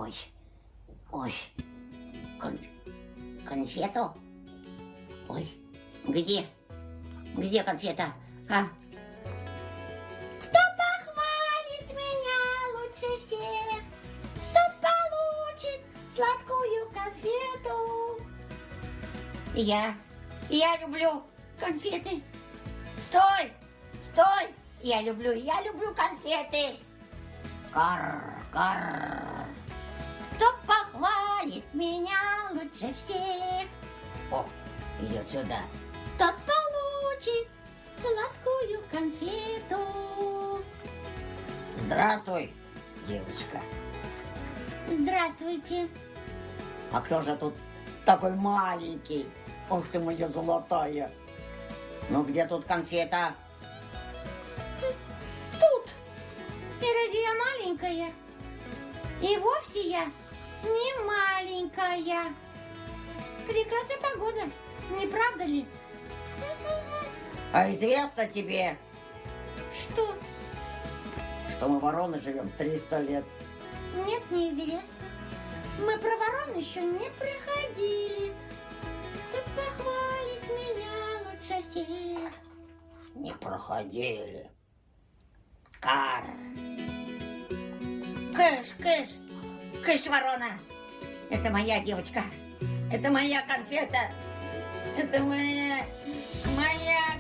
Ой, ой, кон- конфету? Ой, где? Где конфета? А? Кто похвалит меня лучше всех, тот получит сладкую конфету. Я люблю конфеты. Стой, стой, я люблю конфеты. Карр, карр. Кто похвалит меня лучше всех? О, идет сюда. Тот получит сладкую конфету. Здравствуй, девочка. Здравствуйте. А кто же тут такой маленький? Ох ты моя золотая. Ну где тут конфета? Тут. И разве я маленькая? И вовсе я не маленькая. Прекрасная погода, не правда ли? А известно тебе, что мы вороны живем 300 лет? Нет, неизвестно. Мы про ворон еще не проходили. Кто похвалит меня лучше всех? Не проходили. Кар. Кыш, кыш, кыш, ворона. Это моя девочка. Это моя конфета. Это моя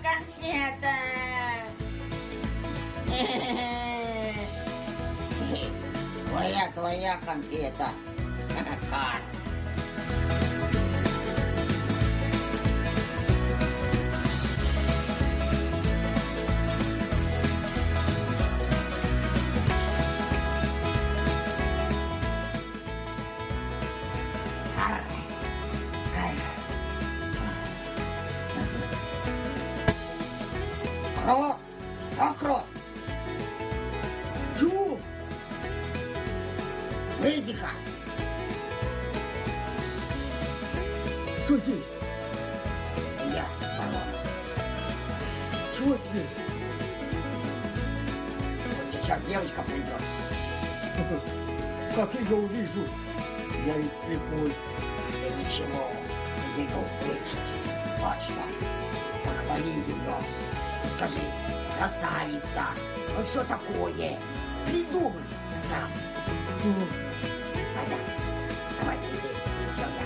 конфета. Твоя конфета. Кар. Крот! Крот! Чего? Выйди-ка! Кто здесь? Я, ворона. Чего тебе? Вот сейчас девочка придет. Как я ее увижу? Я ведь слепой. Да ничего, ты ее услышишь. Вот что. Похвали ее. Скажи, красавица. Ну все такое. Придумай сам. Ну, Тогда оставайся здесь. Присел я.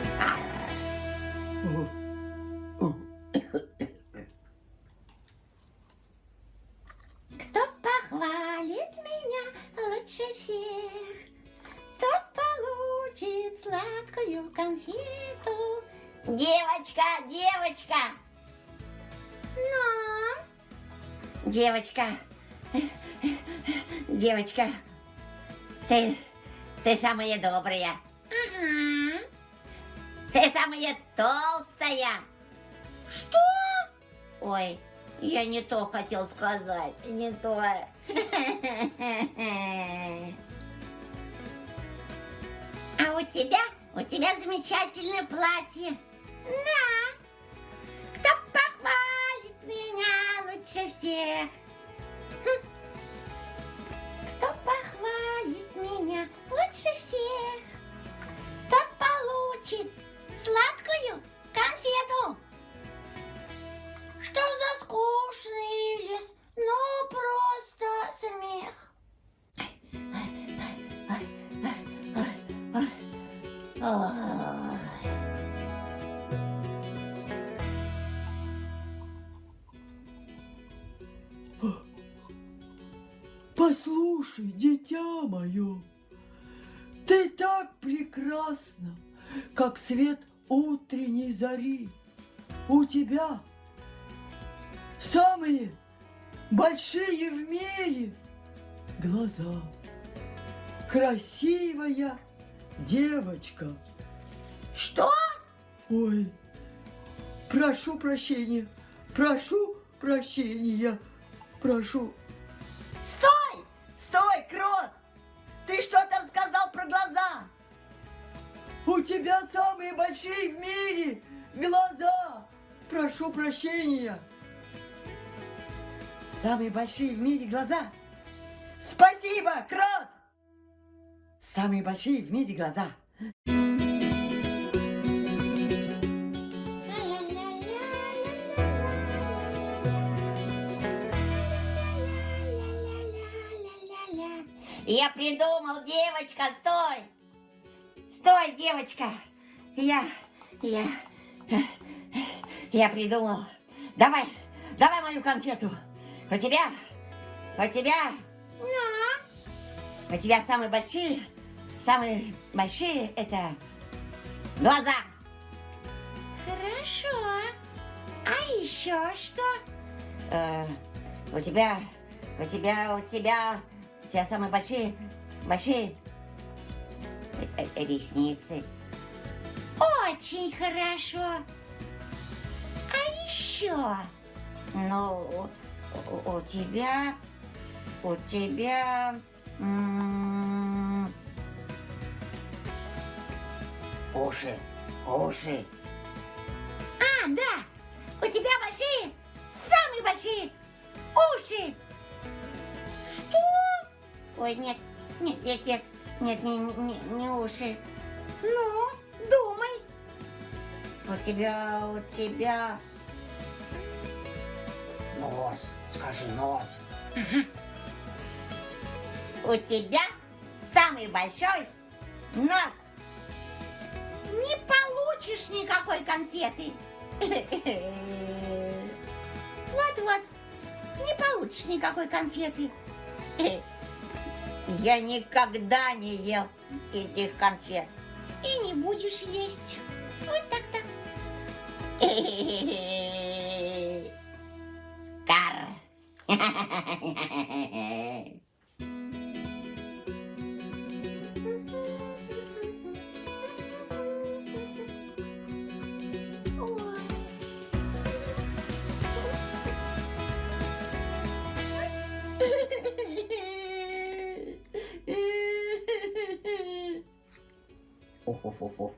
Кто похвалит меня лучше всех, тот получит сладкую конфету. Девочка, девочка! Ну? Девочка, ты самая добрая. Ага. Ты самая толстая. Что? Ой, я не то хотел сказать, не то. А у тебя замечательное платье. Да. Кто похвалит меня лучше всех? Кто похвалит меня лучше всех, тот получит сладкую конфету. Что за скучный лес, ну просто смех. Ой. послушай, дитя мое, ты так прекрасна, как свет утренней зари. У тебя самые большие в мире глаза. Красивая девочка. Что? Ой, прошу прощения, прошу. Стой, Крот! Ты что там сказал про глаза? У тебя самые большие в мире глаза. Прошу прощения. Самые большие в мире глаза? Спасибо, Крот! самые большие в мире глаза. Я придумал, девочка, стой! Стой, девочка! Я придумал. Давай мою конфету. У тебя? У тебя самые большие это глаза. Хорошо. А еще что? У тебя самые большие ресницы. Очень хорошо. А еще? Ну, у тебя Уши. А, да, у тебя самые большие уши. Что? Ой, нет, не уши. Ну, думай. У тебя... Нос. Скажи нос. У тебя самый большой нос. Не получишь никакой конфеты. Вот, не получишь никакой конфеты. Я никогда не ел этих конфет. И не будешь есть. Вот так-то. Кар. Фу-фу-фу-фу.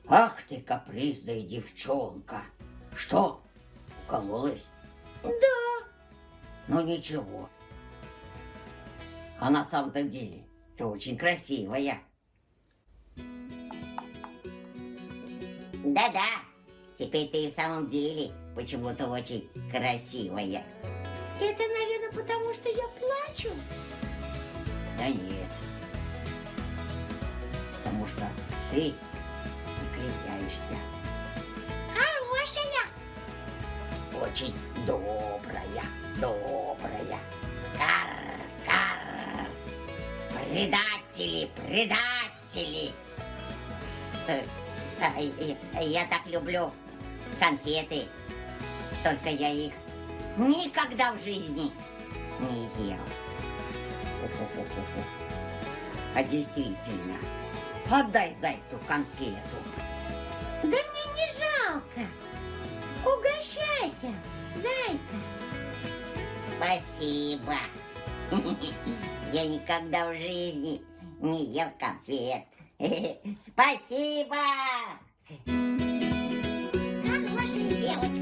Ах ты, капризная девчонка. Что, укололась? Да. Ну ничего. А на самом-то деле ты очень красивая. Да-да. Теперь ты и в самом деле почему-то очень красивая. Это, наверное, потому что я плачу. Да нет. Потому что ты не кривляешься. Хорошая. Очень добрая. Кар. Предатели. Я так люблю конфеты. Только я их никогда в жизни не ел. Фу-фу-фу-фу-фу. А действительно, отдай зайцу конфету. Да мне не жалко. Угощайся, зайка. Спасибо. Я никогда в жизни не ел конфет. Спасибо. Хорошая девочка.